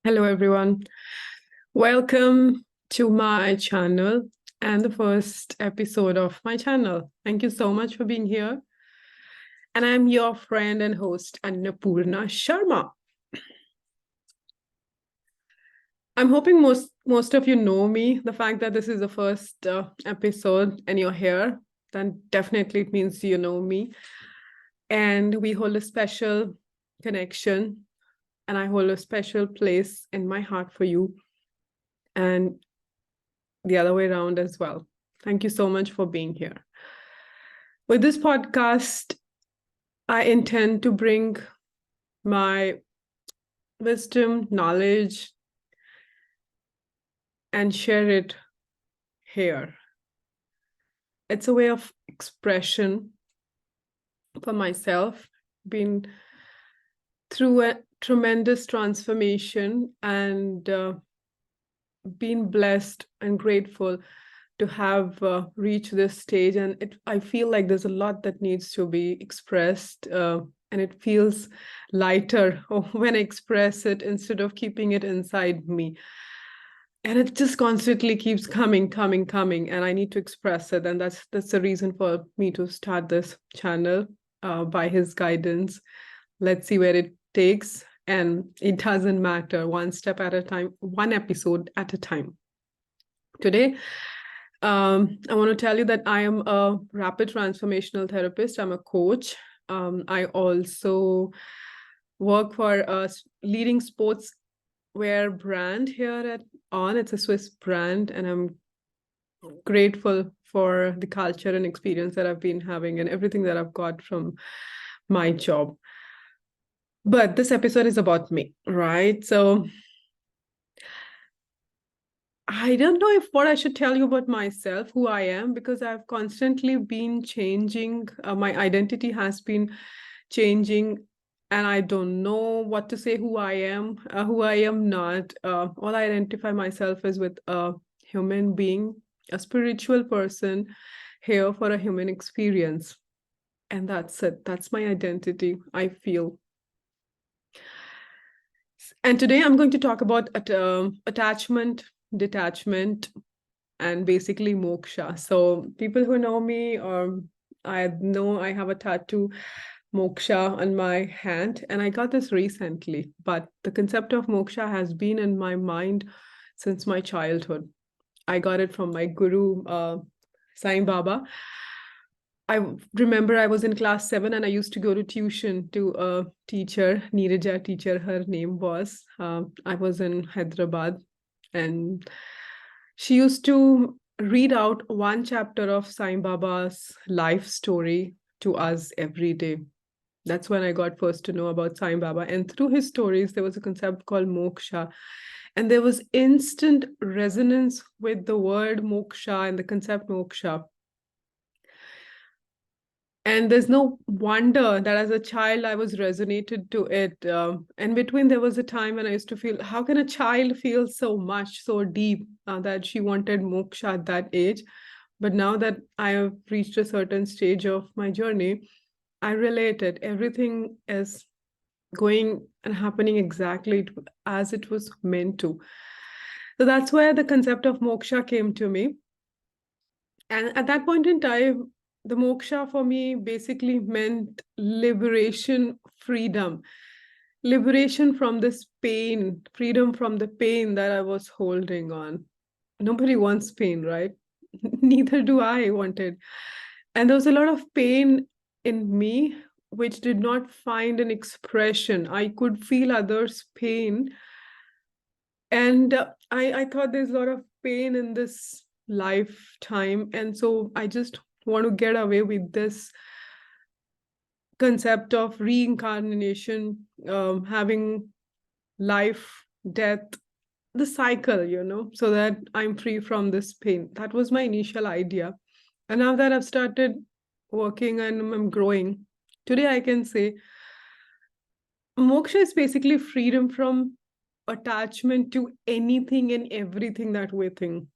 Hello, everyone. Welcome to my channel and the first episode of my channel. Thank you so much for being here. And I'm your friend and host, Annapurna Sharma. I'm hoping most of you know me. The fact that this is the first episode and you're here, then definitely it means you know me. And we hold a special connection, and I hold a special place in my heart for you. And the other way around as well. Thank you so much for being here. With this podcast, I intend to bring my wisdom, knowledge, and share it here. It's a way of expression for myself, been through a tremendous transformation and been blessed and grateful to have reached this stage. And I feel like there's a lot that needs to be expressed, and it feels lighter when I express it instead of keeping it inside me. And it just constantly keeps coming, and I need to express it. And that's the reason for me to start this channel by his guidance. Let's see where it takes. And it doesn't matter, one step at a time, one episode at a time. Today, I want to tell you that I am a rapid transformational therapist. I'm a coach. I also work for a leading sportswear brand here at On. It's a Swiss brand, and I'm grateful for the culture and experience that I've been having and everything that I've got from my job. But this episode is about me, right? So I don't know if what I should tell you about myself, who I am, because I've constantly been changing. My identity has been changing, and I don't know what to say who I am not. All I identify myself as with a human being, a spiritual person here for a human experience. And that's it. That's my identity, I feel. And today I'm going to talk about attachment, detachment, and basically moksha. So people who know me, or I know I have a tattoo moksha on my hand, and I got this recently, but the concept of moksha has been in my mind since my childhood. I got it from my guru, Sai Baba. I remember I was in class 7 and I used to go to tuition to a teacher, Neeraja teacher, her name was. I was in Hyderabad, and she used to read out one chapter of Sai Baba's life story to us every day. That's when I got first to know about Sai Baba. And through his stories, there was a concept called moksha. And there was instant resonance with the word moksha and the concept moksha. And there's no wonder that as a child I was resonated to it. And between there was a time when I used to feel, how can a child feel so much, so deep, that she wanted moksha at that age? But now that I have reached a certain stage of my journey, I relate it. Everything is going and happening exactly as it was meant to. So that's where the concept of moksha came to me. And at that point in time, the moksha for me basically meant liberation, freedom, liberation from this pain, freedom from the pain that I was holding on. Nobody wants pain, right? Neither do I want it. And there was a lot of pain in me, which did not find an expression. I could feel others' pain. And I thought there's a lot of pain in this lifetime. And so I just want to get away with this concept of reincarnation, having life, death, the cycle, so that I'm free from this pain. That was my initial idea. And now that I've started working and I'm growing, today I can say moksha is basically freedom from attachment to anything and everything that we think.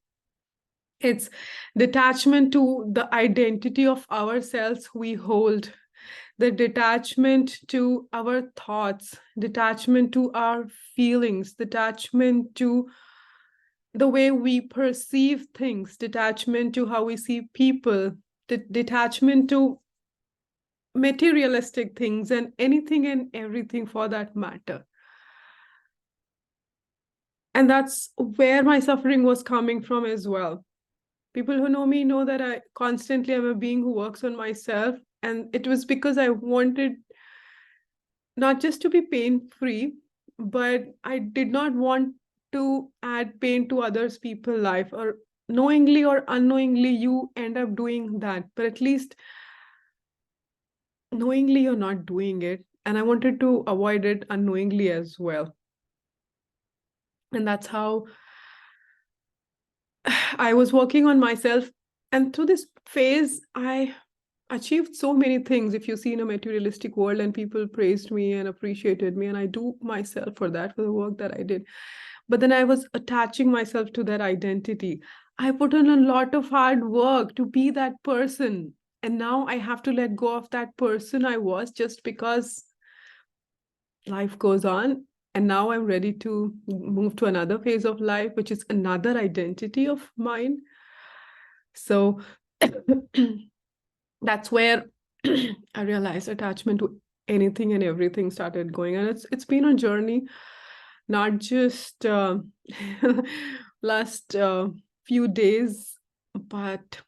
It's detachment to the identity of ourselves we hold, the detachment to our thoughts, detachment to our feelings, detachment to the way we perceive things, detachment to how we see people, detachment to materialistic things and anything and everything for that matter. And that's where my suffering was coming from as well. People who know me know that I constantly am a being who works on myself. And it was because I wanted not just to be pain free, but I did not want to add pain to others' people's life, or knowingly or unknowingly, you end up doing that. But at least knowingly, you're not doing it. And I wanted to avoid it unknowingly as well. And that's how I was working on myself. And through this phase, I achieved so many things. If you see in a materialistic world, and people praised me and appreciated me, and I do myself for that, for the work that I did. But then I was attaching myself to that identity. I put in a lot of hard work to be that person. And now I have to let go of that person I was, just because life goes on. And now I'm ready to move to another phase of life, which is another identity of mine. So that's where I realized attachment to anything and everything started going. And it's been a journey, not just last few days, but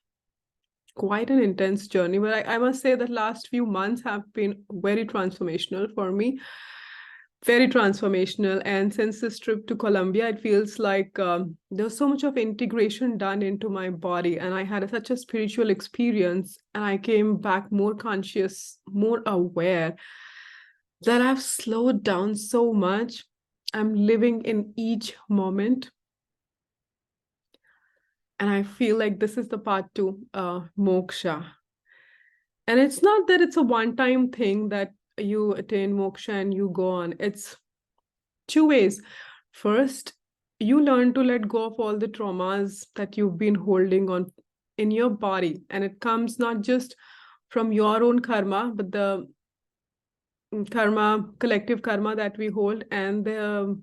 quite an intense journey. But I must say that last few months have been very transformational for me. Very transformational. And since this trip to Colombia, it feels like there's so much of integration done into my body. And I had such a spiritual experience. And I came back more conscious, more aware, that I've slowed down so much. I'm living in each moment. And I feel like this is the part to moksha. And it's not that it's a one-time thing that you attain moksha and you go on. It's two ways. First, you learn to let go of all the traumas that you've been holding on in your body. And it comes not just from your own karma, but the karma, collective karma that we hold, and the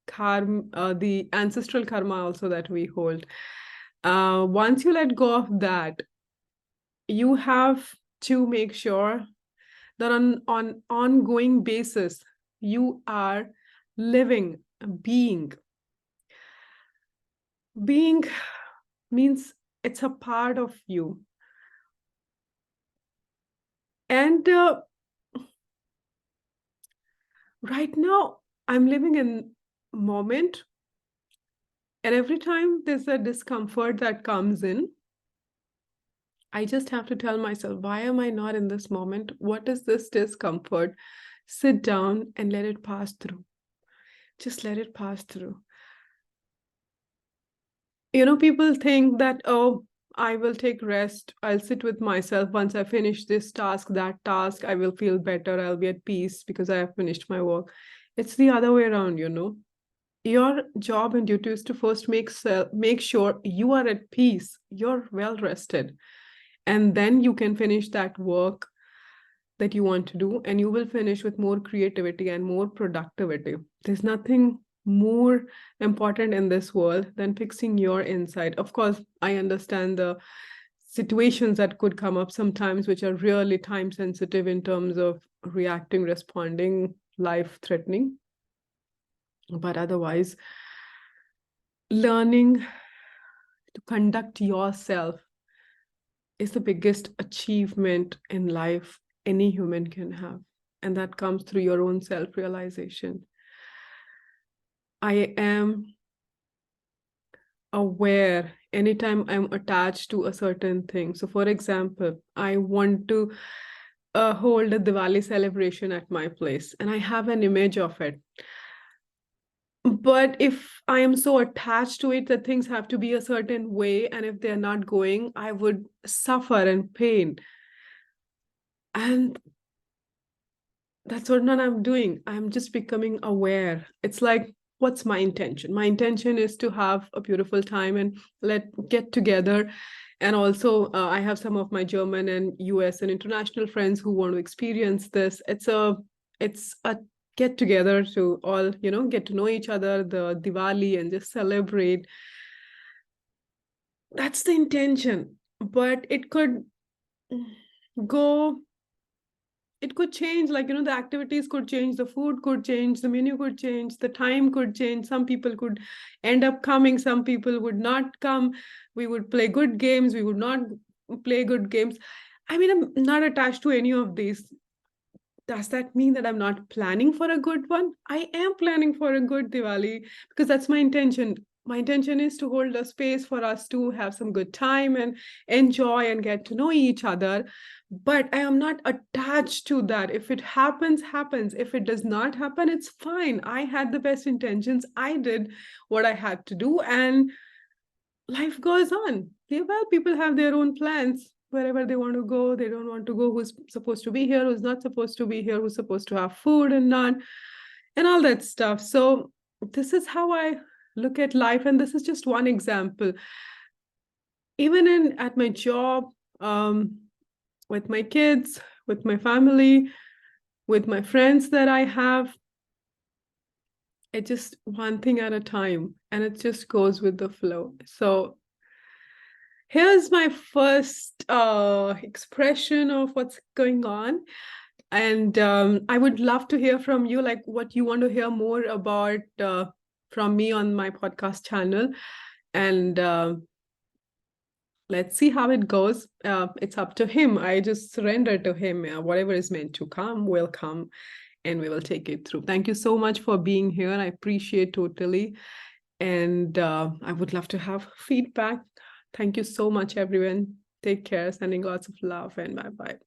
karma, the ancestral karma also that we hold. Once you let go of that, you have to make sure that on ongoing basis, you are living, being. Being means it's a part of you. And right now, I'm living in moment. And every time there's a discomfort that comes in, I just have to tell myself, why am I not in this moment? What is this discomfort? Sit down and let it pass through. Just let it pass through. People think that, oh, I will take rest. I'll sit with myself. Once I finish this task, that task, I will feel better. I'll be at peace because I have finished my work. It's the other way around. Your job and duty is to first make sure you are at peace, you're well rested, and then you can finish that work that you want to do, and you will finish with more creativity and more productivity. There's nothing more important in this world than fixing your inside. Of course, I understand the situations that could come up sometimes, which are really time sensitive in terms of reacting, responding, life threatening. But otherwise, learning to conduct yourself is the biggest achievement in life any human can have. And that comes through your own self-realization. I am aware anytime I'm attached to a certain thing. So for example, I want to hold a Diwali celebration at my place, and I have an image of it. But if I am so attached to it that things have to be a certain way, and if they're not going, I would suffer and pain. And that's what not I'm doing. I'm just becoming aware. It's like what's my intention? My intention is to have a beautiful time and get together. And also, I have some of my German and US and international friends who want to experience this. It's a get together to all, get to know each other, the Diwali, and just celebrate. That's the intention. But go it could change, like, the activities could change, the food could change, the menu could change, the time could change. Some people could end up coming, some people would not come. We would play good games, we would not play good games. I mean, I'm not attached to any of these. Does that mean that I'm not planning for a good one? I am planning for a good Diwali because that's my intention. My intention is to hold a space for us to have some good time and enjoy and get to know each other. But I am not attached to that. If it happens, happens. If it does not happen, it's fine. I had the best intentions. I did what I had to do, and life goes on. Yeah, well, people have their own plans wherever they want to go. They don't want to go. Who's supposed to be here? Who's not supposed to be here? Who's supposed to have food and not, and all that stuff. So this is how I look at life, and this is just one example. Even at my job, um, with my kids, with my family, with my friends that I have, it just one thing at a time, and it just goes with the flow. So here's my first expression of what's going on. And I would love to hear from you, like what you want to hear more about from me on my podcast channel. And let's see how it goes. It's up to him. I just surrender to him. Whatever is meant to come will come, and we will take it through. Thank you so much for being here. I appreciate totally. And I would love to have feedback. Thank you so much, everyone. Take care. Sending lots of love, and bye-bye.